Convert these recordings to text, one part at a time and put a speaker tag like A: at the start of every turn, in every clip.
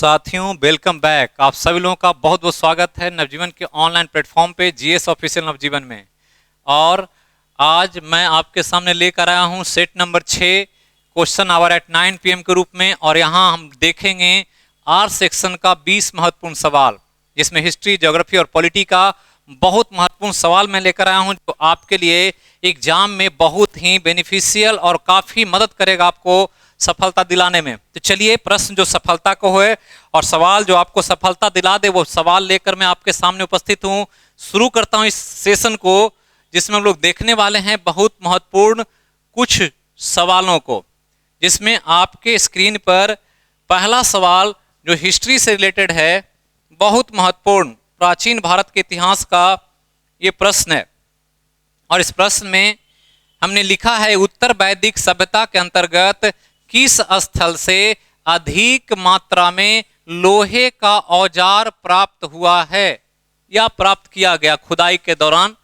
A: साथियों, welcome back. आप सभी लोगों का बहुत बहुत स्वागत है नवजीवन के ऑनलाइन प्लेटफॉर्म पे जीएस ऑफिशियल नवजीवन में। और आज मैं आपके सामने लेकर आया हूं set number 6 question hour at 9 PM के रूप में। और यहां हम देखेंगे आर सेक्शन का 20 महत्वपूर्ण सवाल, जिसमें हिस्ट्री, ज्योग्राफी और पॉलिटी का बहुत महत्वपूर्ण सवाल मैं लेकर आया हूं, जो आपके लिए एग्जाम में बहुत ही बेनिफिशियल और काफ़ी मदद करेगा आपको सफलता दिलाने में। तो चलिए, प्रश्न जो सफलता को है और सवाल जो आपको सफलता दिला दे, वो सवाल लेकर मैं आपके सामने उपस्थित हूँ। शुरू करता हूँ इस सेशन को, जिसमें हम लोग देखने वाले हैं बहुत महत्वपूर्ण कुछ सवालों को, जिसमें आपके स्क्रीन पर पहला सवाल जो हिस्ट्री से रिलेटेड है, बहुत महत्वपूर्ण प्राचीन भारत के इतिहास का ये प्रश्न है। और इस प्रश्न में हमने लिखा है, उत्तर वैदिक सभ्यता के अंतर्गत किस स्थल से अधिक मात्रा में लोहे का औजार प्राप्त हुआ है या प्राप्त किया गया खुदाई के दौरान?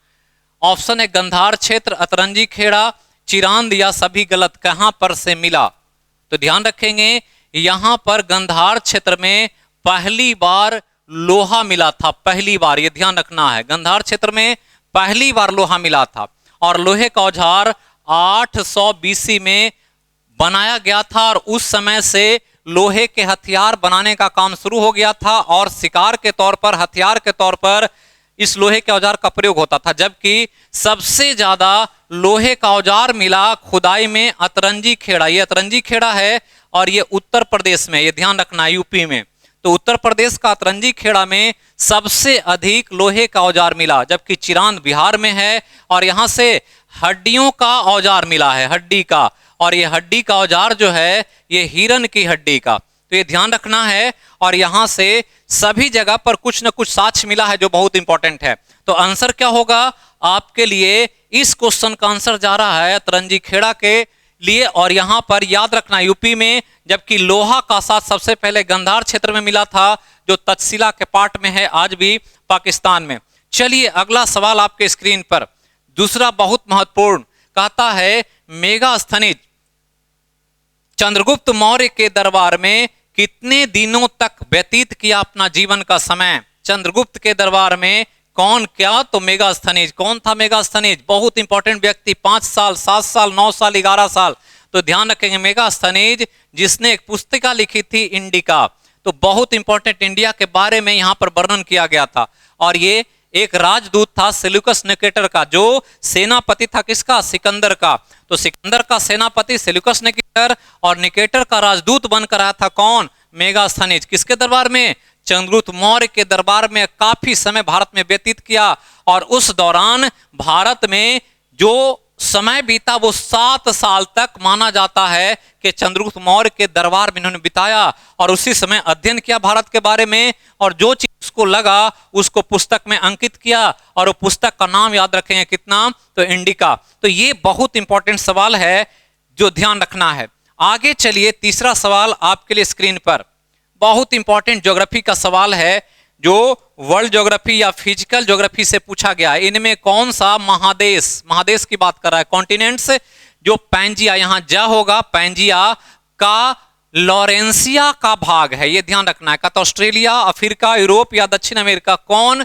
A: ऑप्शन है गंधार क्षेत्र, अतरंजी खेड़ा, चिरांद या सभी गलत। कहां पर से मिला? तो ध्यान रखेंगे, यहां पर गंधार क्षेत्र में पहली बार लोहा मिला था। पहली बार, ये ध्यान रखना है, गंधार क्षेत्र में पहली बार लोहा मिला था। और लोहे का औजार 800 BC में बनाया गया था। और उस समय से लोहे के हथियार बनाने का काम शुरू हो गया था, और शिकार के तौर पर, हथियार के तौर पर इस लोहे के औजार का प्रयोग होता था। जबकि सबसे ज्यादा लोहे का औजार मिला खुदाई में अतरंजी खेड़ा। ये अतरंजी खेड़ा है और ये उत्तर प्रदेश में, ये ध्यान रखना, यूपी में। तो उत्तर प्रदेश का अतरंजी खेड़ा में सबसे अधिक लोहे का औजार मिला। जबकि चिरांद बिहार में है, और यहां से हड्डियों का औजार मिला है, हड्डी का। और ये हड्डी का औजार जो है, ये हिरन की हड्डी का। तो ये ध्यान रखना है। और यहां से सभी जगह पर कुछ न कुछ साक्ष्य मिला है, जो बहुत इंपॉर्टेंट है। तो आंसर क्या होगा आपके लिए? इस क्वेश्चन का आंसर जा रहा है अतरंजी खेड़ा के लिए। और यहां पर याद रखना, यूपी में। जबकि लोहा का साथ सबसे पहले गंधार क्षेत्र में मिला था, जो तक्षशिला के पार्ट में है, आज भी पाकिस्तान में। चलिए, अगला सवाल आपके स्क्रीन पर, दूसरा बहुत महत्वपूर्ण, कहता है मेगास्थनीज चंद्रगुप्त मौर्य के दरबार में कितने दिनों तक व्यतीत किया अपना जीवन का समय? चंद्रगुप्त के दरबार में कौन क्या? तो मेगास्थनीज। कौन था मेगास्थनीज? बहुत इंपॉर्टेंट व्यक्ति। 5 साल, 7 साल, 9 साल, 11 साल। तो ध्यान रखेंगे, मेगास्थनीज जिसने एक पुस्तिका लिखी थी, इंडिका। तो बहुत इंपॉर्टेंट, इंडिया के बारे में यहां पर वर्णन किया गया था। और ये एक राजदूत था सेल्यूकस निकेटर का, जो सेनापति था किसका? सिकंदर का। तो सिकंदर का सेनापति सेल्यूकस निकेटर, और निकेटर का राजदूत बनकर आया था कौन? मेगास्थनीज। किसके दरबार में? चंद्रगुप्त मौर्य के दरबार में काफी समय भारत में व्यतीत किया। और उस दौरान भारत में जो समय बीता, वो 7 साल तक माना जाता है कि चंद्रगुप्त मौर्य के दरबार में इन्होंने बिताया। और उसी समय अध्ययन किया भारत के बारे में, और जो चीज उसको लगा उसको पुस्तक में अंकित किया। और वो पुस्तक का नाम याद रखेंगे, कितना? तो इंडिका। तो ये बहुत इंपॉर्टेंट सवाल है, जो ध्यान रखना है। आगे चलिए, तीसरा सवाल आपके लिए स्क्रीन पर, बहुत इंपॉर्टेंट ज्योग्राफी का सवाल है, जो वर्ल्ड ज्योग्राफी या फिजिकल ज्योग्राफी से पूछा गया। इनमें कौन सा महादेश की बात कर रहा है, कॉन्टिनेंट्स, जो पैंजिया, यहां जा होगा, पैंजिया का लॉरेंसिया का भाग है। ये ध्यान रखना है, का तो ऑस्ट्रेलिया, अफ्रीका, यूरोप या दक्षिण अमेरिका, कौन?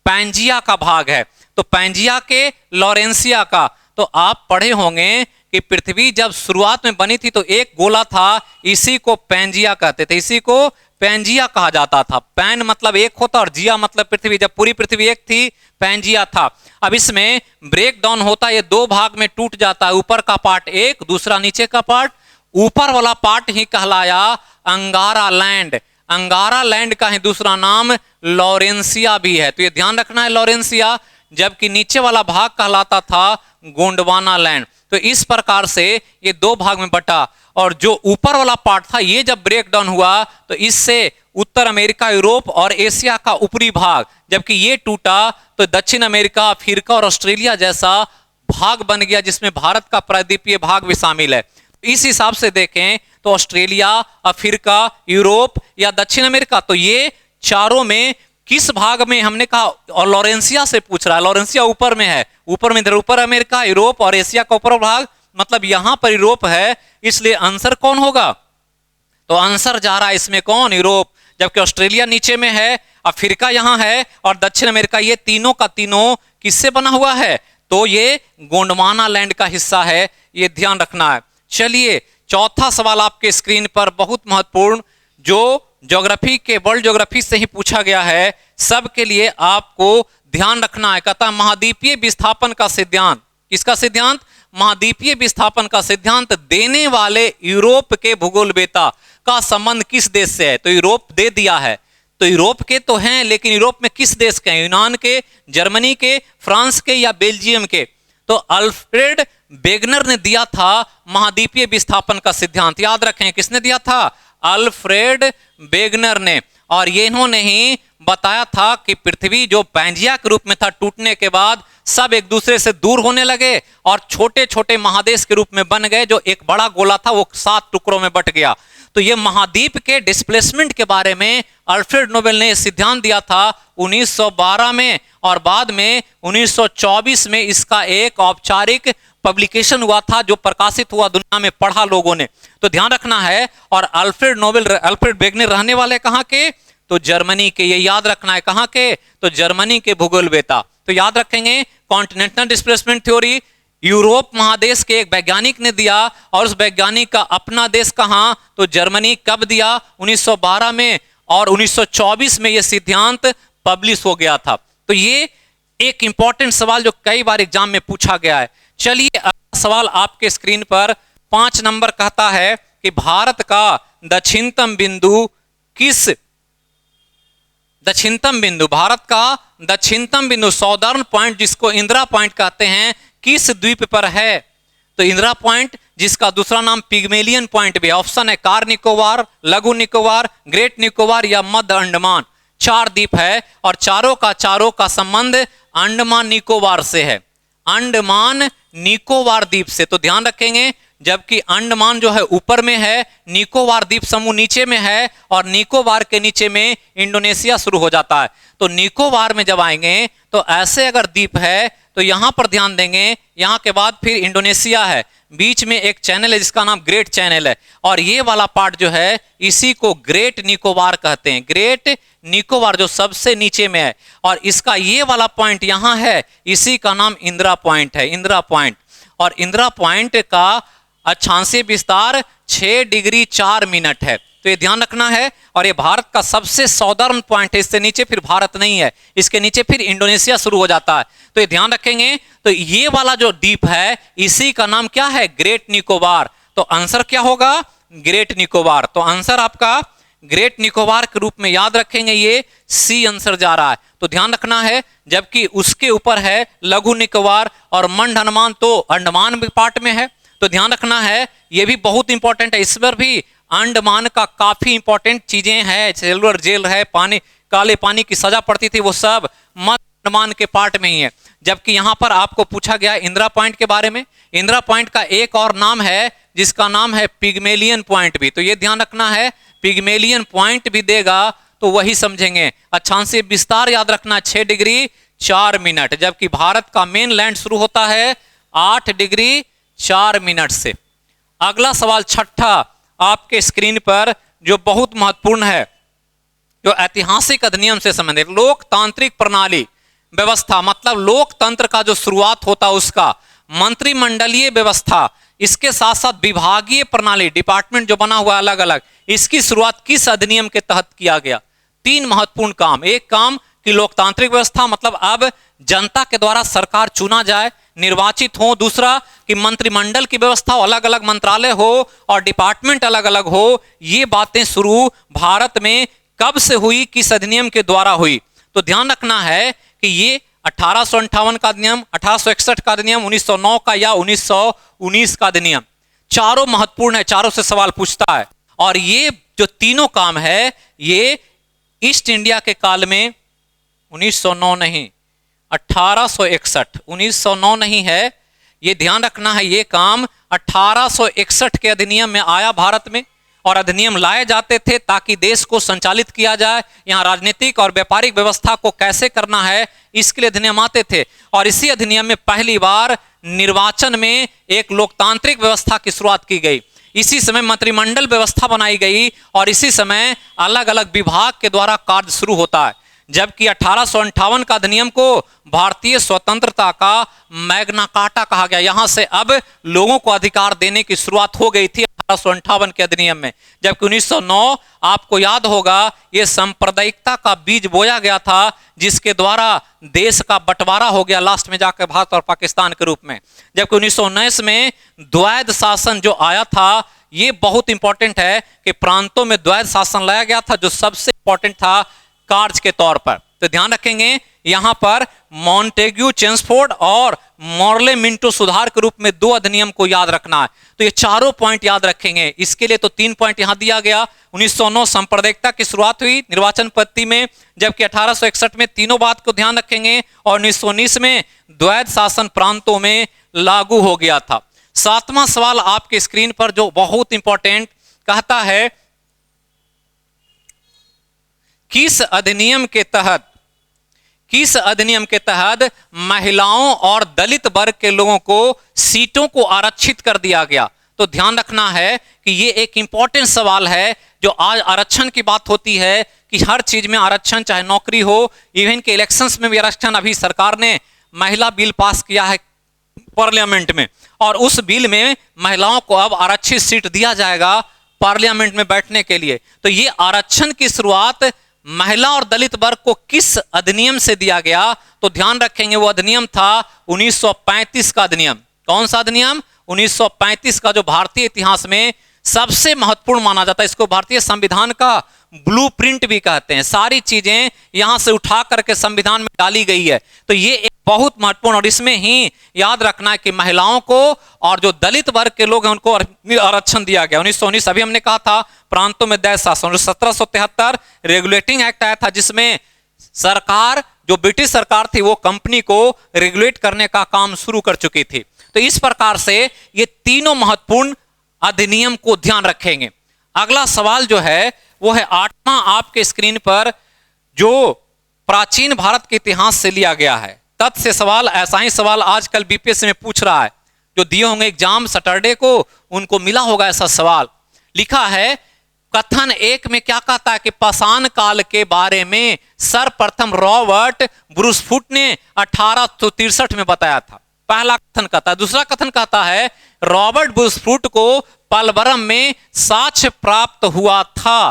A: पैंजिया का भाग है। तो पैंजिया के लॉरेंसिया का। तो आप पढ़े होंगे कि पृथ्वी जब शुरुआत में बनी थी तो एक गोला था, इसी को पैंजिया कहते थे, इसी को पैंजिया कहा जाता था। पैन मतलब एक होता, और जिया मतलब पृथ्वी। जब पूरी पृथ्वी एक थी, पैंजिया था। अब इसमें ब्रेक डाउन होता है, ये 2 भाग में टूट जाता है। ऊपर का पार्ट एक, दूसरा नीचे का पार्ट। ऊपर वाला पार्ट ही कहलाया अंगारा लैंड। अंगारा लैंड का ही दूसरा नाम लॉरेंसिया भी है। तो ये ध्यान रखना है, लॉरेंसिया। जबकि नीचे वाला भाग कहलाता था गोंडवाना लैंड। तो इस प्रकार से ये 2 भाग में बटा। और जो ऊपर वाला पार्ट था, ये जब ब्रेक डाउन हुआ तो इससे उत्तर अमेरिका, यूरोप और एशिया का ऊपरी भाग, जबकि ये टूटा तो दक्षिण अमेरिका, अफ्रीका और ऑस्ट्रेलिया जैसा भाग बन गया, जिसमें भारत का प्रायद्वीपीय भाग भी शामिल है। इस हिसाब से देखें तो ऑस्ट्रेलिया, अफ्रीका, यूरोप या दक्षिण अमेरिका, तो ये चारों में किस भाग में? हमने कहा, और लॉरेंसिया से पूछ रहा है, लॉरेंसिया ऊपर में है, ऊपर में, इधर ऊपर अमेरिका, यूरोप और एशिया का ऊपर भाग, मतलब यहां पर यूरोप है, इसलिए आंसर कौन होगा? तो आंसर जा रहा है इसमें कौन? यूरोप। जबकि ऑस्ट्रेलिया नीचे में है, अफ्रीका यहाँ है और दक्षिण अमेरिका, ये तीनों का तीनों किससे बना हुआ है? तो ये गोंडवाना लैंड का हिस्सा है, ये ध्यान रखना है। चलिए चौथा सवाल आपके स्क्रीन पर, बहुत महत्वपूर्ण, जो ज्योग्राफी के, वर्ल्ड ज्योग्राफी से ही पूछा गया है, सबके लिए आपको ध्यान रखना है। कहता है महाद्वीपीय विस्थापन का सिद्धांत, किसका सिद्धांत? महाद्वीपीय विस्थापन का सिद्धांत देने वाले यूरोप के भूगोलवेत्ता का संबंध किस देश से है? तो यूरोप दे दिया है, तो यूरोप के तो हैं, लेकिन यूरोप में किस देश के हैं? यूनान के, जर्मनी के, फ्रांस के या बेल्जियम के? तो अल्फ्रेड वेगनर ने दिया था महाद्वीपीय विस्थापन का सिद्धांत, याद रखें, किसने दिया था? अल्फ्रेड वेगनर ने। और ये इन्होंने ही बताया था कि पृथ्वी जो पैंजिया के रूप में था, टूटने के बाद सब एक दूसरे से दूर होने लगे और छोटे छोटे महादेश के रूप में बन गए, जो एक बड़ा गोला था वो 7 टुकड़ों में बट गया। तो ये महाद्वीप के डिस्प्लेसमेंट के बारे में अल्फ्रेड नोबेल ने सिद्धांत दिया था 1912 में, और बाद में 1924 में इसका एक औपचारिक पब्लिकेशन हुआ था, जो प्रकाशित हुआ, दुनिया में पढ़ा लोगों ने। तो ध्यान रखना है। और अल्फ्रेड वेगनर रहने वाले कहाँ के? तो जर्मनी के। ये याद रखना है, कहाँ के? तो जर्मनी के भूगोलवेत्ता। तो याद रखेंगे कॉन्टिनेंटल डिस्प्लेसमेंट थ्योरी यूरोप महादेश के एक वैज्ञानिक ने दिया, और उस वैज्ञानिक का अपना देश कहाँ? तो जर्मनी। कब दिया? 1912 में, और 1924 में यह सिद्धांत पब्लिश हो गया था। तो ये एक इंपॉर्टेंट सवाल जो कई बार एग्जाम में पूछा गया है। चलिए अगला सवाल आपके स्क्रीन पर 5 नंबर कहता है कि भारत का दक्षिणतम बिंदु किस, भारत का दक्षिणतम बिंदु, सौदर्न पॉइंट, जिसको इंदिरा पॉइंट कहते हैं, किस द्वीप पर है? तो इंदिरा पॉइंट, जिसका दूसरा नाम पिग्मेलियन पॉइंट भी है। ऑप्शन है कार निकोबार, लघु निकोबार, ग्रेट निकोबार या मध्य अंडमान। 4 द्वीप है और चारों का संबंध अंडमान निकोबार से है, अंडमान निकोबार द्वीप से। तो ध्यान रखेंगे, जबकि अंडमान जो है ऊपर में है, निकोबार द्वीप समूह नीचे में है, और निकोबार के नीचे में इंडोनेशिया शुरू हो जाता है। तो निकोबार में जब आएंगे तो ऐसे अगर द्वीप है तो यहां पर ध्यान देंगे, यहां के बाद फिर इंडोनेशिया है, बीच में एक चैनल है जिसका नाम ग्रेट चैनल है, और ये वाला पार्ट जो है इसी को ग्रेट निकोबार कहते हैं। ग्रेट निकोबार जो सबसे नीचे में है, और इसका ये वाला पॉइंट यहां है, इसी का नाम इंदिरा पॉइंट है, इंदिरा पॉइंट। और इंदिरा पॉइंट का अक्षांशीय विस्तार 6 डिग्री 4 मिनट है। तो ये ध्यान रखना है। और ये भारत का सबसे सौदर्न पॉइंट है, इससे नीचे फिर भारत नहीं है, इसके नीचे फिर इंडोनेशिया शुरू हो जाता है। तो ये ध्यान रखेंगे। तो ये वाला जो द्वीप है इसी का नाम क्या है? ग्रेट निकोबार। तो आंसर क्या होगा? ग्रेट निकोबार। तो आंसर आपका ग्रेट निकोबार के रूप में याद रखेंगे, ये सी आंसर जा रहा है। तो ध्यान रखना है। जबकि उसके ऊपर है लघु निकोबार और मंड अंडमान, तो अंडमान भी पार्ट में है। तो ध्यान रखना है, ये भी बहुत इंपॉर्टेंट है। इस पर भी अंडमान का काफी इंपॉर्टेंट चीजें हैं, सिल्वर जेल है, पानी, काले पानी की सजा पड़ती थी, वो सब मध्य अंडमान के पार्ट में ही है। जबकि यहां पर आपको पूछा गया इंदिरा पॉइंट के बारे में। इंदिरा पॉइंट का एक और नाम है जिसका नाम है पिग्मेलियन पॉइंट भी। तो ये ध्यान रखना है, पिग्मेलियन पॉइंट भी देगा तो वही समझेंगे। अक्षांशीय विस्तार याद रखना 6 डिग्री 4 मिनट, जबकि भारत का मेन लैंड शुरू होता है 8 डिग्री 4 मिनट से। अगला सवाल छठा आपके स्क्रीन पर जो बहुत महत्वपूर्ण है, जो ऐतिहासिक अधिनियम से संबंधित, लोकतांत्रिक प्रणाली व्यवस्था, मतलब लोकतंत्र का जो शुरुआत होता है उसका, मंत्रिमंडलीय व्यवस्था, इसके साथ साथ विभागीय प्रणाली, डिपार्टमेंट जो बना हुआ है अलग अलग, इसकी शुरुआत किस अधिनियम के तहत किया गया? 3 महत्वपूर्ण काम। एक काम कि लोकतांत्रिक व्यवस्था, मतलब अब जनता के द्वारा सरकार चुना जाए, निर्वाचित हो। दूसरा कि मंत्रिमंडल की व्यवस्था हो, अलग अलग मंत्रालय हो और डिपार्टमेंट अलग अलग हो। ये बातें शुरू भारत में कब से हुई, किस अधिनियम के द्वारा हुई? तो ध्यान रखना है कि ये 1858 का अधिनियम, 1861 का अधिनियम, 1909 का या 1919 का अधिनियम। चारों महत्वपूर्ण है, चारों से सवाल पूछता है। और ये जो तीनों काम है ये ईस्ट इंडिया के काल में 1909 नहीं, 1861, 1909 नहीं है, ये ध्यान रखना है। ये काम 1861 के अधिनियम में आया भारत में, और अधिनियम लाए जाते थे ताकि देश को संचालित किया जाए, यहाँ राजनीतिक और व्यापारिक व्यवस्था को कैसे करना है, इसके लिए अधिनियम आते थे। और इसी अधिनियम में पहली बार निर्वाचन में एक लोकतांत्रिक व्यवस्था की शुरुआत की गई। इसी समय मंत्रिमंडल व्यवस्था बनाई गई और इसी समय अलग अलग विभाग के द्वारा कार्य शुरू होता है। जबकि 1858 का अधिनियम को भारतीय स्वतंत्रता का मैग्ना कार्टा कहा गया। यहां से अब लोगों को अधिकार देने की शुरुआत हो गई थी 1858 के अधिनियम में। जबकि 1909 आपको याद होगा ये सांप्रदायिकता का बीज बोया गया था, जिसके द्वारा देश का बंटवारा हो गया लास्ट में जाकर भारत और पाकिस्तान के रूप में। जबकि 1919 में द्वैध शासन जो आया था, ये बहुत इंपॉर्टेंट है कि प्रांतों में द्वैध शासन लाया गया था, जो सबसे इंपॉर्टेंट था कार्य के तौर पर। तो ध्यान रखेंगे यहां पर मॉन्टेग्यू चेम्सफोर्ड और मॉर्ले मिंटो सुधार के रूप में 2 अधिनियम को याद रखना है। तो ये चारों पॉइंट याद रखेंगे। इसके लिए तो 3 पॉइंट यहां दिया गया। 1909 सांप्रदायिकता की शुरुआत हुई निर्वाचन पद्धति में, जबकि 1861 में तीनों बात को ध्यान रखेंगे और 1919 में द्वैध शासन प्रांतों में लागू हो गया था। 7वां सवाल आपके स्क्रीन पर जो बहुत इंपॉर्टेंट कहता है, किस अधिनियम के तहत महिलाओं और दलित वर्ग के लोगों को सीटों को आरक्षित कर दिया गया। तो ध्यान रखना है कि ये एक इंपॉर्टेंट सवाल है। जो आज आरक्षण की बात होती है कि हर चीज में आरक्षण, चाहे नौकरी हो, इवन के इलेक्शंस में भी आरक्षण। अभी सरकार ने महिला बिल पास किया है पार्लियामेंट में, और उस बिल में महिलाओं को अब आरक्षित सीट दिया जाएगा पार्लियामेंट में बैठने के लिए। तो ये आरक्षण की शुरुआत महिला और दलित वर्ग को किस अधिनियम से दिया गया? तो ध्यान रखेंगे वो अधिनियम था 1935 का अधिनियम। कौन सा अधिनियम? 1935 का, जो भारतीय इतिहास में सबसे महत्वपूर्ण माना जाता है। इसको भारतीय संविधान का ब्लूप्रिंट भी कहते हैं। सारी चीजें यहां से उठा करके संविधान में डाली गई है। तो ये एक बहुत महत्वपूर्ण, और इसमें ही याद रखना है कि महिलाओं को और जो दलित वर्ग के लोग हैं उनको आरक्षण दिया गया। 1919 अभी हमने कहा था प्रांतों में द्वैध शासन। 1773 रेगुलेटिंग एक्ट आया था, जिसमें सरकार, जो ब्रिटिश सरकार थी, वो कंपनी को रेगुलेट करने का काम शुरू कर चुकी थी। तो इस प्रकार से ये तीनों महत्वपूर्ण अधिनियम को ध्यान रखेंगे। अगला सवाल जो है वो है 8वां आपके स्क्रीन पर, जो प्राचीन भारत के इतिहास से लिया गया है। तथ्य से सवाल, ऐसा ही सवाल आजकल बीपीएससी में पूछ रहा है। जो दिए होंगे एग्जाम सैटरडे को, उनको मिला होगा ऐसा सवाल। लिखा है कथन 1 में क्या कहता है कि पाषाण काल के बारे में सर्वप्रथम रॉबर्ट ब्रूसफुट ने 1863 में बताया था। पहला कथन कहता है। दूसरा कथन कहता है रॉबर्ट ब्रूसफुट को पलवरम में साक्ष्य प्राप्त हुआ था।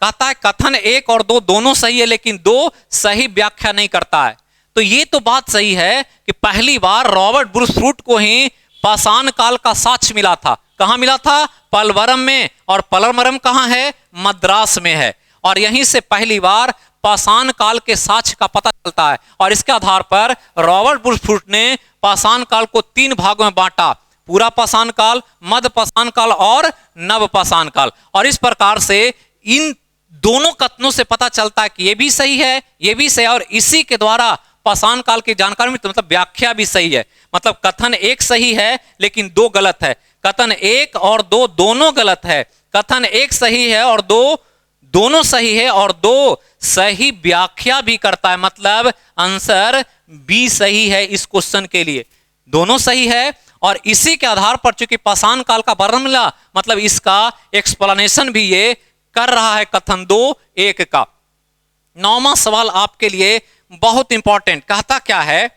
A: कहता है कथन 1 और 2 दोनों सही है, लेकिन 2 सही व्याख्या नहीं करता है। तो ये तो बात सही है कि पहली बार रॉबर्ट ब्रूसफुट को ही पाषाण काल का साक्ष्य मिला था। कहां मिला था? पलवरम में। और पलवरम कहां है? मद्रास में है। और यहीं से पहली बार पाषाण काल के साक्ष्य का पता चलता है। और इसके आधार पर रॉबर्ट ब्रूसफुट ने पाषाण काल को 3 भागों में बांटा, पूरा पाषाण काल, मध्य पाषाण काल और नव पाषाण काल। और इस प्रकार से इन दोनों कथनों से पता चलता है कि ये भी सही है, ये भी सही है, और इसी के द्वारा पाषाण काल की जानकारी में मतलब व्याख्या भी सही है। मतलब कथन 1 सही है लेकिन 2 गलत है। कथन 1 और 2 दोनों गलत है। कथन 1 सही है और 2 दोनों सही है, और 2 सही व्याख्या भी करता है। मतलब आंसर बी सही है इस क्वेश्चन के लिए। दोनों सही है, और इसी के आधार पर चूंकि पाषाण काल का वर्णन मिला, मतलब इसका एक्सप्लेनेशन भी ये कर रहा है कथन 2-1 का। 9वां सवाल आपके लिए बहुत इंपॉर्टेंट। कहता क्या है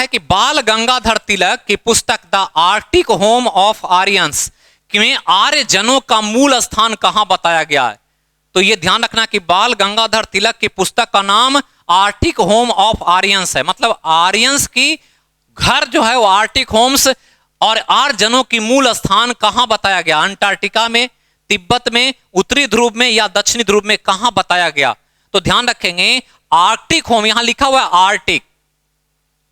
A: कि बाल गंगाधर तिलक की पुस्तक the Arctic home of Aryans में आर्य जनों का मूल स्थान कहां बताया गया है? तो यह ध्यान रखना कि बाल गंगाधर तिलक की पुस्तक का नाम आर्टिक होम ऑफ आर्यंस है। मतलब आर्यंस की घर जो है वो आर्टिक होम्स, और आर्य जनों की मूल स्थान कहां बताया गया? अंटार्कटिका में, तिब्बत में, उत्तरी ध्रुव में या दक्षिणी ध्रुव में, कहां बताया गया? तो ध्यान रखेंगे आर्टिक होम, यहां लिखा हुआ है आर्टिक,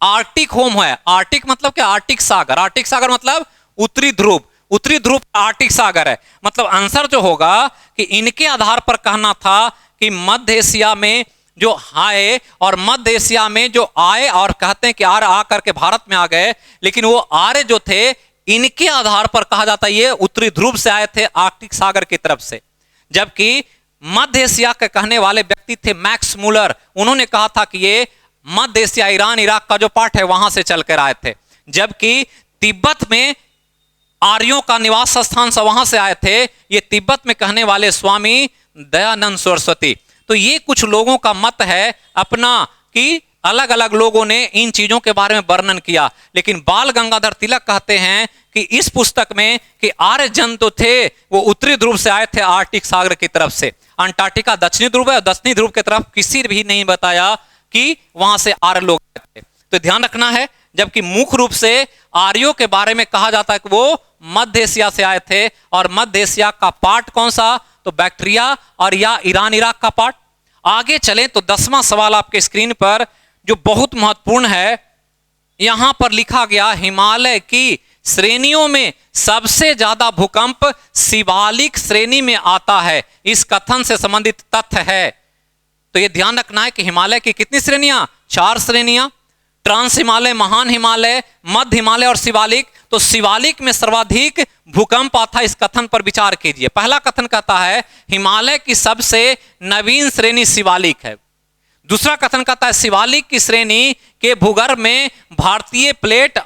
A: आर्टिक होम है। आर्टिक मतलब क्या? आर्टिक सागर। आर्टिक सागर मतलब उत्तरी ध्रुव, उत्तरी ध्रुव आर्टिक सागर है। मतलब आंसर जो होगा कि इनके आधार पर कहना था कि मध्य एशिया में जो आए, और मध्य एशिया में जो आए और कहते हैं कि आर्य आकर के भारत में आ गए, लेकिन वो आर्य जो थे इनके आधार पर कहा जाता है ये उत्तरी ध्रुव से आए थे, आर्कटिक सागर की तरफ से। जबकि मध्य एशिया के कहने वाले व्यक्ति थे मैक्स मुलर, उन्होंने कहा था कि ये मध्य एशिया, ईरान, इराक का जो पार्ट है वहां से चलकर आए थे। जबकि तिब्बत में आर्यों का निवास स्थान से वहां से आए थे, ये तिब्बत में कहने वाले स्वामी दयानंद सरस्वती। तो ये कुछ लोगों का मत है अपना कि अलग अलग लोगों ने इन चीजों के बारे में वर्णन किया। लेकिन बाल गंगाधर तिलक कहते हैं कि इस पुस्तक में कि आर्य जन तो थे वो उत्तरी ध्रुव से आए थे, आर्कटिक सागर की तरफ से। अंटार्कटिका दक्षिणी ध्रुव है और दक्षिणी ध्रुव की तरफ किसी भी नहीं बताया कि वहां से आर्य लोग आए थे। तो ध्यान रखना है, जबकि मुख्य रूप से आर्यों के बारे में कहा जाता है कि वो मध्य एशिया से आए थे। और मध्य एशिया का पार्ट कौन सा? तो बैक्टीरिया और या ईरान इराक का पार्ट। आगे चलें तो 10वां सवाल आपके स्क्रीन पर जो बहुत महत्वपूर्ण है, यहां पर लिखा गया हिमालय की श्रेणियों में सबसे ज्यादा भूकंप शिवालिक श्रेणी में आता है। इस कथन से संबंधित तथ्य है। तो यह ध्यान रखना है कि हिमालय की कितनी श्रेणियां? 4 श्रेणियां, ट्रांस हिमालय, महान हिमालय, मध्य हिमालय और शिवालिक। तो शिवालिक में सर्वाधिक भूकंप आता है, इस कथन पर विचार कीजिए। पहला कथन कहता है हिमालय की सबसे नवीन श्रेणी शिवालिक है। दूसरा कथन कहता है शिवालिक की श्रेणी के भूगर्भ में भारतीय प्लेट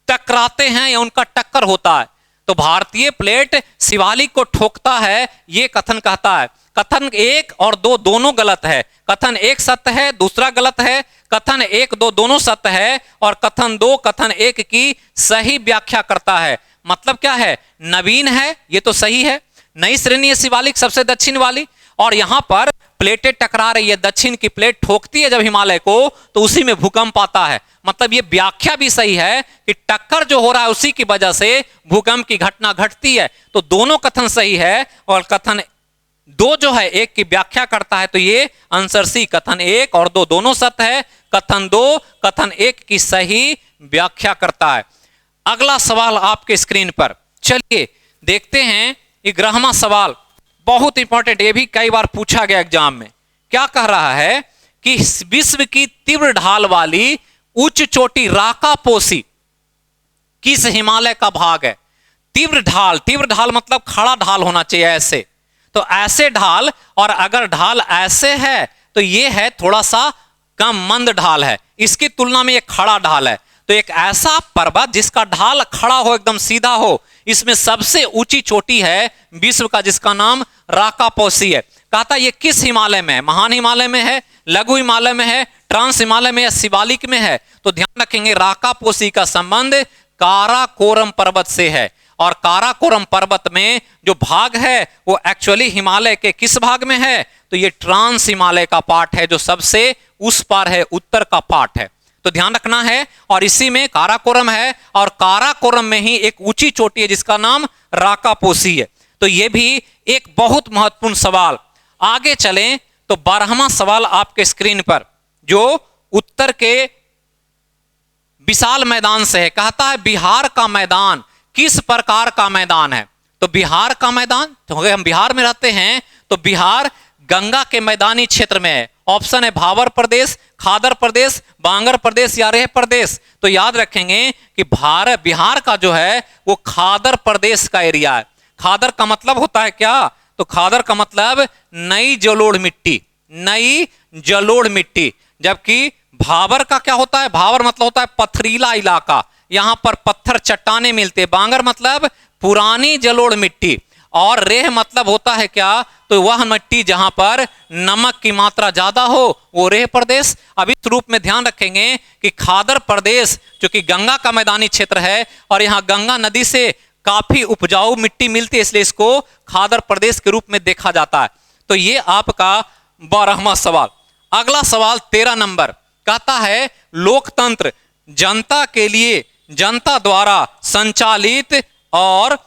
A: टकराते हैं या उनका टक्कर होता है। तो भारतीय प्लेट शिवालिक को ठोकता है, यह कथन कहता है। कथन 1 और 2 दोनों गलत है। कथन 1 सत्य है, दूसरा गलत है। कथन 1, 2 दोनों सत्य है और कथन 2 कथन 1 की सही व्याख्या करता है। मतलब क्या है? नवीन है, ये तो सही है, नई श्रेणी है शिवालिक सबसे दक्षिण वाली, और यहां पर प्लेटें टकरा रही है, दक्षिण की प्लेट ठोकती है जब हिमालय को तो उसी में भूकंप आता है। मतलब ये व्याख्या भी सही है कि टक्कर जो हो रहा है उसी की वजह से भूकंप की घटना घटती है। तो दोनों कथन सही है और कथन 2 जो है 1 की व्याख्या करता है। तो ये आंसर सी, कथन 1 और 2 दोनों सत्य है, कथन 2 कथन 1 की सही व्याख्या करता है। अगला सवाल आपके स्क्रीन पर, चलिए देखते हैं। 11वां सवाल बहुत इंपॉर्टेंट, ये भी कई बार पूछा गया एग्जाम में। क्या कह रहा है कि विश्व की तीव्र ढाल वाली उच्च चोटी राकापोसी किस हिमालय का भाग है? तीव्र ढाल, तीव्र ढाल मतलब खड़ा ढाल होना चाहिए ऐसे। तो ऐसे ढाल, और अगर ढाल ऐसे है तो ये है थोड़ा सा कम मंद ढाल है, इसकी तुलना में ये खड़ा ढाल है। तो एक ऐसा पर्वत जिसका ढाल खड़ा हो, एकदम सीधा हो, इसमें सबसे ऊंची चोटी है विश्व का जिसका नाम राकापोसी है। कहता ये किस हिमालय में है? महान हिमालय में है, लघु हिमालय में है, ट्रांस हिमालय में या शिवालिक में है? तो ध्यान रखेंगे राकापोसी का संबंध काराकोरम पर्वत से है। और काराकोरम पर्वत में जो भाग है वो एक्चुअली हिमालय के किस भाग में है? तो ये ट्रांस हिमालय का पार्ट है जो सबसे उस पार है, उत्तर का पार्ट है। तो ध्यान रखना है। और इसी में काराकोरम है और काराकोरम में ही एक ऊंची चोटी है जिसका नाम राकापोसी है। तो यह भी एक बहुत महत्वपूर्ण सवाल। आगे चलें तो 12वां सवाल आपके स्क्रीन पर जो उत्तर के विशाल मैदान से है। कहता है बिहार का मैदान किस प्रकार का मैदान है? तो बिहार का मैदान, तो हम बिहार में रहते हैं तो बिहार गंगा के मैदानी क्षेत्र में है। ऑप्शन है भावर प्रदेश, खादर प्रदेश, बांगर प्रदेश या रेह प्रदेश। तो याद रखेंगे कि बिहार का जो है वो खादर प्रदेश का एरिया है। खादर का मतलब होता है क्या? तो खादर का मतलब नई जलोढ़ मिट्टी, नई जलोढ़ मिट्टी। जबकि भावर का क्या होता है? भावर मतलब होता है पथरीला इलाका, यहां पर पत्थर चट्टाने मिलते। बांगर मतलब पुरानी जलोढ़ मिट्टी। और रेह मतलब होता है क्या? तो वह मिट्टी जहां पर नमक की मात्रा ज्यादा हो वो रेह प्रदेश। अब इस रूप में ध्यान रखेंगे कि खादर प्रदेश जो कि गंगा का मैदानी क्षेत्र है और यहाँ गंगा नदी से काफी उपजाऊ मिट्टी मिलती है, इसलिए इसको खादर प्रदेश के रूप में देखा जाता है। तो ये आपका 12वां सवाल। अगला सवाल 13 नंबर कहता है लोकतंत्र जनता के लिए जनता द्वारा संचालित और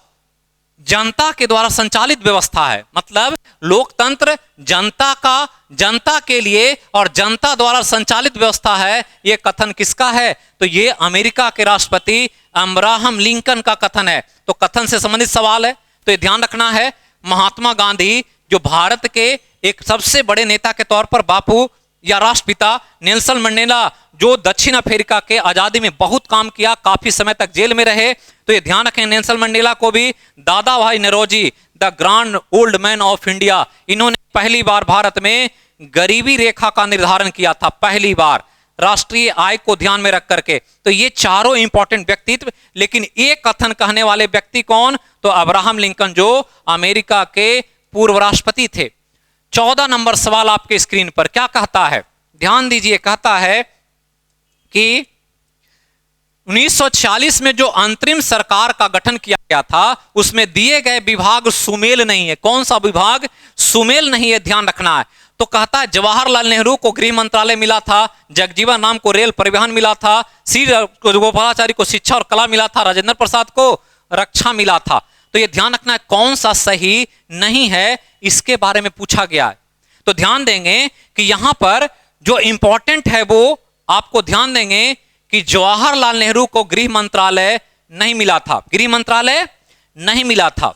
A: जनता के द्वारा संचालित व्यवस्था है। मतलब लोकतंत्र जनता का, जनता के लिए और जनता द्वारा संचालित व्यवस्था है। यह कथन किसका है? तो यह अमेरिका के राष्ट्रपति अब्राहम लिंकन का कथन है। तो कथन से संबंधित सवाल है, तो यह ध्यान रखना है। महात्मा गांधी जो भारत के एक सबसे बड़े नेता के तौर पर, बापू या राष्ट्रपिता नेल्सन मंडेला जो दक्षिण अफ्रीका के आजादी में बहुत काम किया, काफी समय तक जेल में रहे। तो ये ध्यान रखें नेल्सन मंडेला को भी Dadabhai Naoroji the grand old man of India, इन्होंने पहली बार भारत में गरीबी रेखा का निर्धारण किया था। पहली बार राष्ट्रीय आय को ध्यान में रख करके। तो ये चारों इंपॉर्टेंट व्यक्तित्व, लेकिन एक कथन कहने वाले व्यक्ति कौन? तो अब्राहम लिंकन, जो अमेरिका के पूर्व राष्ट्रपति थे। 14 नंबर सवाल आपके स्क्रीन पर क्या कहता है, ध्यान दीजिए। कहता है कि 1946 में जो अंतरिम सरकार का गठन किया गया था उसमें दिए गए विभाग सुमेल नहीं है। कौन सा विभाग सुमेल नहीं है, ध्यान रखना है। तो कहता है जवाहरलाल नेहरू को गृह मंत्रालय मिला था, जगजीवन राम को रेल परिवहन मिला था, सी गोपालाचारी को शिक्षा और कला मिला था, राजेंद्र प्रसाद को रक्षा मिला था। तो ये ध्यान रखना है कौन सा सही नहीं है, इसके बारे में पूछा गया है। तो ध्यान देंगे कि यहां पर जो इंपॉर्टेंट है वो आपको ध्यान देंगे कि जवाहरलाल नेहरू को गृह मंत्रालय नहीं मिला था, गृह मंत्रालय नहीं मिला था।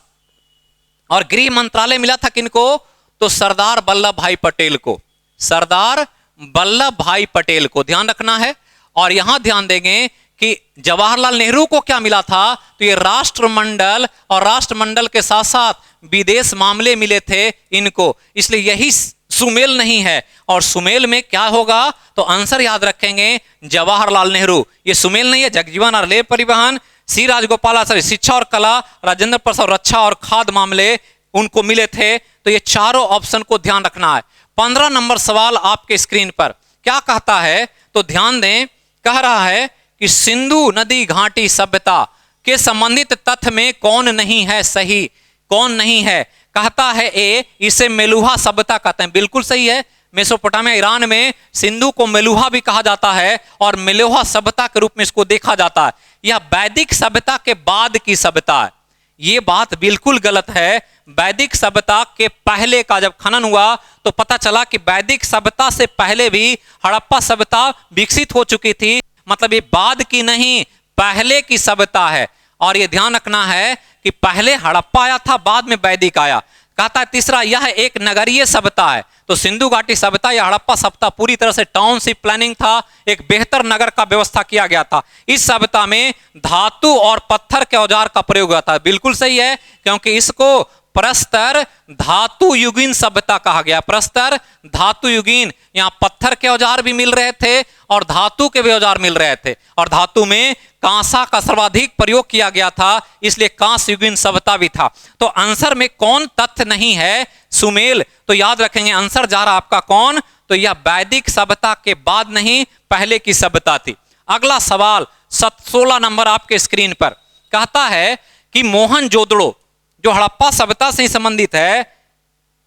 A: और गृह मंत्रालय मिला था किनको? तो सरदार वल्लभ भाई पटेल को, सरदार वल्लभ भाई पटेल को ध्यान रखना है। और यहां ध्यान देंगे कि जवाहरलाल नेहरू को क्या मिला था? तो ये राष्ट्रमंडल, और राष्ट्रमंडल के साथ साथ विदेश मामले मिले थे इनको, इसलिए यही सुमेल नहीं है। और सुमेल में क्या होगा? तो आंसर याद रखेंगे जवाहरलाल नेहरू। ये सुमेल नहीं है, जगजीवन और रेल परिवहन, सी राजगोपालाचारी शिक्षा और कला, राजेंद्र प्रसाद रक्षा और खाद्य मामले उनको मिले थे। तो ये चारों ऑप्शन को ध्यान रखना है। 15 नंबर सवाल आपके स्क्रीन पर क्या कहता है? तो ध्यान दें, कह रहा है कि सिंधु नदी घाटी सभ्यता के संबंधित तथ्य में कौन नहीं है सही, कौन नहीं है? कहता है ए, इसे मेलुहा सभ्यता कहते हैं। बिल्कुल सही है। मेसोपोटामिया ईरान में सिंधु को मेलुहा भी कहा जाता है और मेलुहा सभ्यता के रूप में इसको देखा जाता है। यह वैदिक सभ्यता के बाद की सभ्यता है। ये बात बिल्कुल गलत है। वैदिक सभ्यता के पहले का जब खनन हुआ तो पता चला कि वैदिक सभ्यता से पहले भी हड़प्पा सभ्यता विकसित हो चुकी थी। मतलब ये बाद की नहीं, पहले की सभ्यता है। और ये ध्यान रखना है कि पहले हड़प्पा आया था, बाद में वैदिक आया। कहता है तीसरा, यह एक नगरीय सभ्यता है। तो सिंधु घाटी सभ्यता या हड़प्पा सभ्यता पूरी तरह से टाउनशिप प्लानिंग था, एक बेहतर नगर का व्यवस्था किया गया था। इस सभ्यता में धातु और पत्थर के औजार का प्रयोग हुआ था। बिल्कुल सही है, क्योंकि इसको प्रस्तर धातु युगीन सभ्यता कहा गया। प्रस्तर धातु युगीन, यहां पत्थर के औजार भी मिल रहे थे और धातु के भी औजार मिल रहे थे। और धातु में कांसा का सर्वाधिक प्रयोग किया गया था, इसलिए कांस युगीन सभ्यता भी था। तो आंसर में कौन तथ्य नहीं है? सुमेल। तो याद रखेंगे आंसर जा रहा आपका कौन? तो यह वैदिक सभ्यता के बाद नहीं, पहले की सभ्यता थी। अगला सवाल 16 नंबर आपके स्क्रीन पर कहता है कि मोहनजोदड़ो जो हड़प्पा सभ्यता से संबंधित है,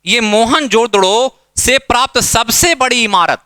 A: ये मोहनजोदड़ो से प्राप्त सबसे बड़ी इमारत,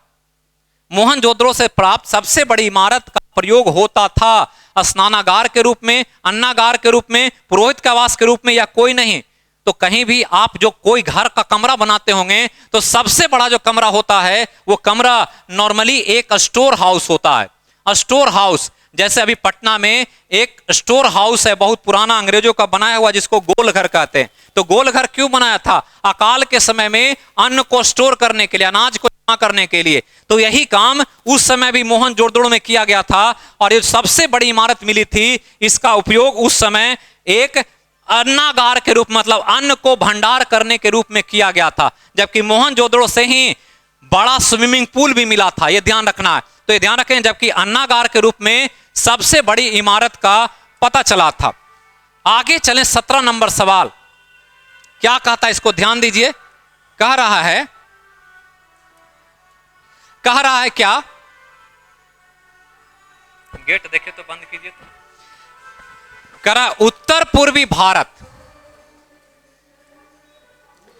A: मोहनजोदड़ो से प्राप्त सबसे बड़ी इमारत का प्रयोग होता था स्नानागार के रूप में, अन्नागार के रूप में, पुरोहित के आवास के रूप में, या कोई नहीं। तो कहीं भी आप जो कोई घर का कमरा बनाते होंगे तो सबसे बड़ा जो कमरा होता है वो कमरा नॉर्मली एक स्टोर हाउस होता है। स्टोर हाउस, जैसे अभी पटना में एक स्टोर हाउस है बहुत पुराना अंग्रेजों का बनाया हुआ, जिसको गोल घर कहते हैं। तो गोल घर क्यों बनाया था? अकाल के समय में अन्न को स्टोर करने के लिए, अनाज को जमा करने के लिए। तो यही काम उस समय भी मोहनजोदड़ो में किया गया था। और ये सबसे बड़ी इमारत मिली थी, इसका उपयोग उस समय एक अन्नागार के रूप, मतलब अन्न को भंडार करने के रूप में किया गया था। जबकि मोहनजोदड़ो से ही बड़ा स्विमिंग पूल भी मिला था, यह ध्यान रखना है। तो ये ध्यान रखें, जबकि अन्नागार के रूप में सबसे बड़ी इमारत का पता चला था। आगे चलें, 17 नंबर सवाल क्या कहता है, इसको ध्यान दीजिए। कह रहा है क्या? गेट देखे तो बंद कीजिए। तो करा उत्तर पूर्वी भारत,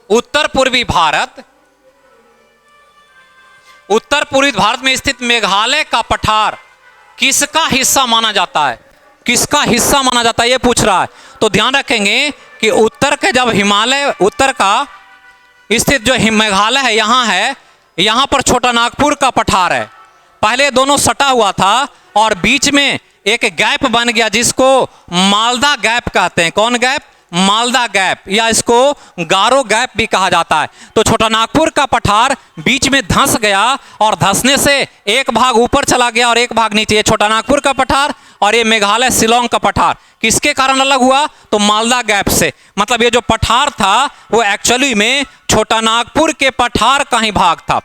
A: उत्तर पूर्वी भारत में स्थित मेघालय का पठार किसका हिस्सा माना जाता है? किसका हिस्सा माना जाता है, यह पूछ रहा है। तो ध्यान रखेंगे कि उत्तर के जब हिमालय, उत्तर का स्थित जो मेघालय है, यहां पर छोटा नागपुर का पठार है। पहले दोनों सटा हुआ था और बीच में एक गैप बन गया जिसको मालदा गैप कहते हैं। कौन गैप? मालदा गैप, या इसको गारो गैप भी कहा जाता है। तो छोटा नागपुर का पठार बीच में धंस गया और धंसने से एक भाग ऊपर चला गया और एक भाग नीचे। ये छोटा नागपुर का पठार और ये मेघालय शिलोंग का पठार किसके कारण अलग हुआ? तो मालदा गैप से। मतलब ये जो पठार था वो एक्चुअली में छोटा नागपुर के पठार का ही भाग था।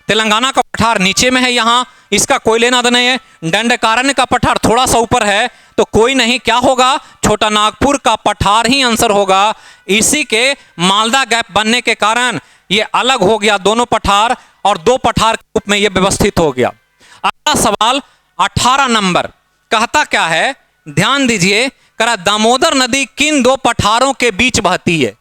A: तेलंगाना का पठार नीचे में है, यहाँ इसका कोई लेना देना नहीं है। दंडकारण्य का पठार थोड़ा सा ऊपर है, तो कोई नहीं, क्या होगा, छोटा नागपुर का पठार ही आंसर होगा। इसी के मालदा गैप बनने के कारण ये अलग हो गया दोनों पठार, और दो पठार के रूप में ये व्यवस्थित हो गया। अगला सवाल 18 नंबर कहता क्या है, ध्यान दीजिए, करा दामोदर नदी किन दो पठारों के बीच बहती है।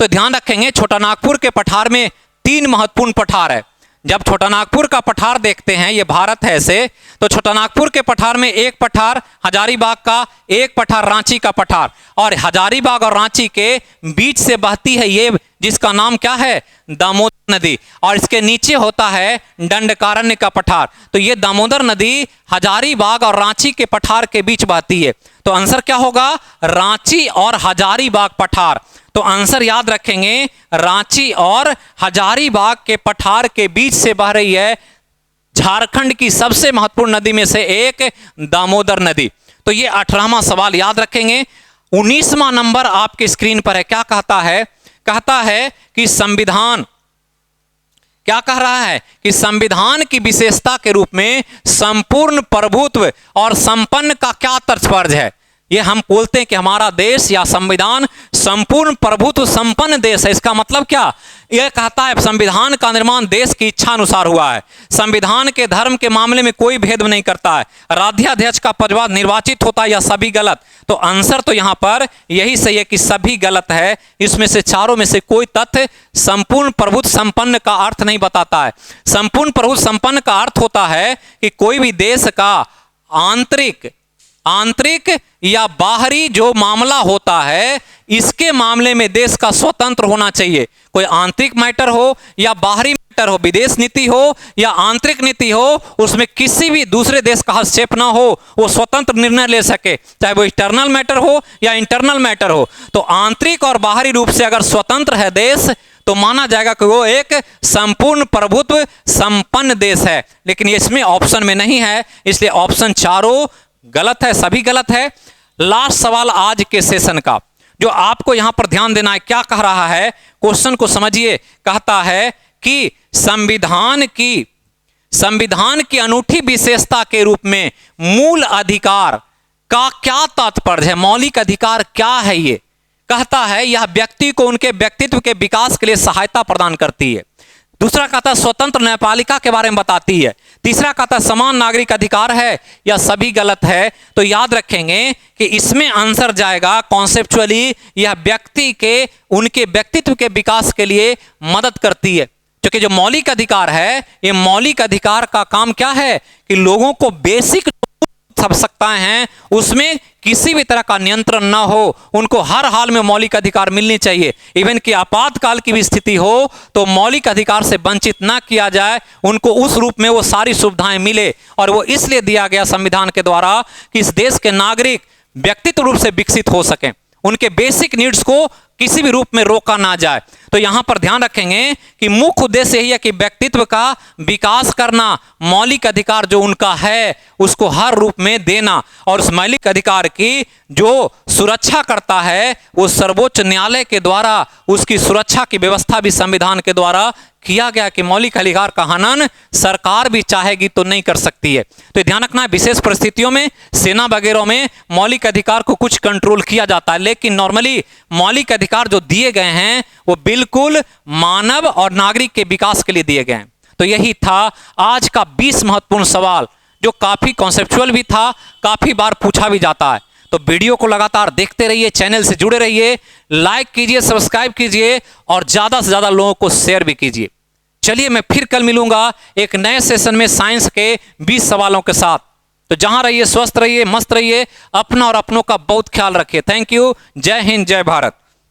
A: तो ध्यान रखेंगे, छोटा नागपुर के पठार में 3 महत्वपूर्ण पठार है। जब छोटा नागपुर का पठार देखते हैं, ये भारत है ऐसे, तो छोटा नागपुर के पठार में एक पठार हजारीबाग का, एक पठार रांची का पठार, और हजारीबाग और रांची के बीच से बहती है ये, जिसका नाम क्या है, दामोदर नदी, और इसके नीचे होता है दंडकारण्य का पठार। तो ये दामोदर नदी हजारीबाग और रांची के पठार के बीच बहती है। तो आंसर क्या होगा, रांची और हजारीबाग पठार। तो आंसर याद रखेंगे, रांची और हजारीबाग के पठार के बीच से बह रही है झारखंड की सबसे महत्वपूर्ण नदी में से एक दामोदर नदी। तो ये 18वां सवाल याद रखेंगे। 19वां नंबर आपके स्क्रीन पर है, क्या कहता है, कहता है कि संविधान, क्या कह रहा है कि संविधान की विशेषता के रूप में संपूर्ण प्रभुत्व और संपन्न का क्या तात्पर्य है। ये हम बोलते हैं कि हमारा देश या संविधान संपूर्ण प्रभुत्व संपन्न देश है। इसका मतलब क्या, यह कहता है संविधान का निर्माण देश की इच्छा अनुसार हुआ है। संविधान के धर्म के मामले में कोई भेद नहीं करता है। राज्याध्यक्ष का पदभार निर्वाचित होता है या सभी गलत। तो आंसर तो यहां पर यही सही है कि सभी गलत है। इसमें से चारों में से कोई तथ्य संपूर्ण प्रभुत्व संपन्न का अर्थ नहीं बताता है। संपूर्ण प्रभुत्व संपन्न का अर्थ होता है कि कोई भी देश का आंतरिक या बाहरी जो मामला होता है, इसके मामले में देश का स्वतंत्र होना चाहिए। कोई आंतरिक मैटर हो या बाहरी मैटर हो, विदेश नीति हो या आंतरिक नीति हो, उसमें किसी भी दूसरे देश का हस्तक्षेप ना हो, वो स्वतंत्र निर्णय ले सके, चाहे वो एक्सटर्नल मैटर हो या इंटरनल मैटर हो। तो आंतरिक और बाहरी रूप से अगर स्वतंत्र है देश, तो माना जाएगा कि वो एक संपूर्ण प्रभुत्व संपन्न देश है। लेकिन इसमें ऑप्शन में नहीं है, इसलिए ऑप्शन चारों गलत है, सभी गलत है। लास्ट सवाल आज के सेशन का, जो आपको यहां पर ध्यान देना है, क्या कह रहा है, क्वेश्चन को समझिए। कहता है कि संविधान की अनूठी विशेषता के रूप में मूल अधिकार का क्या तात्पर्य है। मौलिक अधिकार क्या है ये, कहता है यह व्यक्ति को उनके व्यक्तित्व के विकास के लिए सहायता प्रदान करती है। दूसरा कहता है स्वतंत्र न्यायपालिका के बारे में बताती है। तीसरा कहता है समान नागरिक अधिकार है, या सभी गलत है। तो याद रखेंगे कि इसमें आंसर जाएगा कॉन्सेप्चुअली, यह व्यक्ति के उनके व्यक्तित्व के विकास के लिए मदद करती है। क्योंकि जो मौलिक अधिकार है, ये मौलिक अधिकार का काम क्या है कि लोगों को बेसिक आवश्यकताएं हैं, उसमें किसी भी तरह का नियंत्रण ना हो, उनको हर हाल में मौलिक अधिकार मिलनी चाहिए। इवन कि आपातकाल की भी स्थिति हो तो मौलिक अधिकार से वंचित ना किया जाए, उनको उस रूप में वो सारी सुविधाएं मिले। और वो इसलिए दिया गया संविधान के द्वारा कि इस देश के नागरिक व्यक्तित्व रूप से विकसित हो सकें, उनके बेसिक नीड्स को किसी भी रूप में रोका ना जाए। तो यहां पर ध्यान रखेंगे कि मुख्य उद्देश्य यही है कि व्यक्तित्व का विकास करना, मौलिक अधिकार जो उनका है उसको हर रूप में देना, और उस मौलिक अधिकार की जो सुरक्षा करता है वो सर्वोच्च न्यायालय के द्वारा उसकी सुरक्षा की व्यवस्था भी संविधान के द्वारा किया गया कि मौलिक अधिकार का हनन सरकार भी चाहेगी तो नहीं कर सकती है। तो ध्यान रखना है, विशेष परिस्थितियों में सेना वगैरह में मौलिक अधिकार को कुछ कंट्रोल किया जाता है, लेकिन नॉर्मली मौलिक अधिकार जो दिए गए हैं वो बिल्कुल मानव और नागरिक के विकास के लिए दिए गए हैं। तो यही था आज का 20 महत्वपूर्ण सवाल, जो काफी कॉन्सेप्चुअल भी था, काफी बार पूछा भी जाता है। तो वीडियो को लगातार देखते रहिए, चैनल से जुड़े रहिए, लाइक कीजिए, सब्सक्राइब कीजिए और ज्यादा से ज्यादा लोगों को शेयर भी कीजिए। चलिए मैं फिर कल मिलूंगा एक नए सेशन में साइंस के 20 सवालों के साथ। तो जहां रहिए, स्वस्थ रहिए, मस्त रहिए, अपना और अपनों का बहुत ख्याल रखिए। Thank you. जय हिंद, जय भारत।